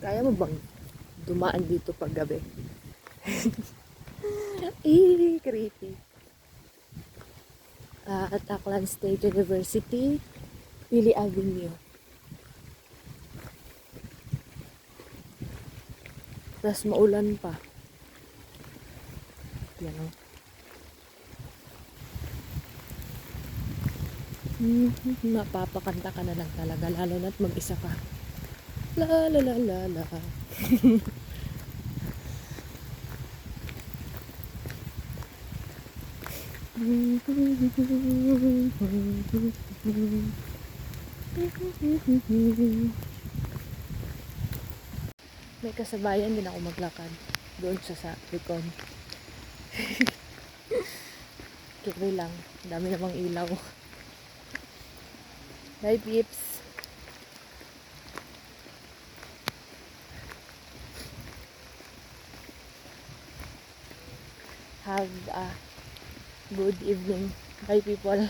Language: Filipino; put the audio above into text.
Kaya mo bang dumaan dito pag gabi? Eh, creepy. At Aklan State University, Pili Avenue. Tapos maulan pa. Yan o. Mapapakanta ka na lang talaga, lalo na't mag-isa ka. La la la la la. May kasabayan din ako maglakad doon sa likod. Okay lang, dami namang ilaw. Bye peeps. Have a good evening. Bye people.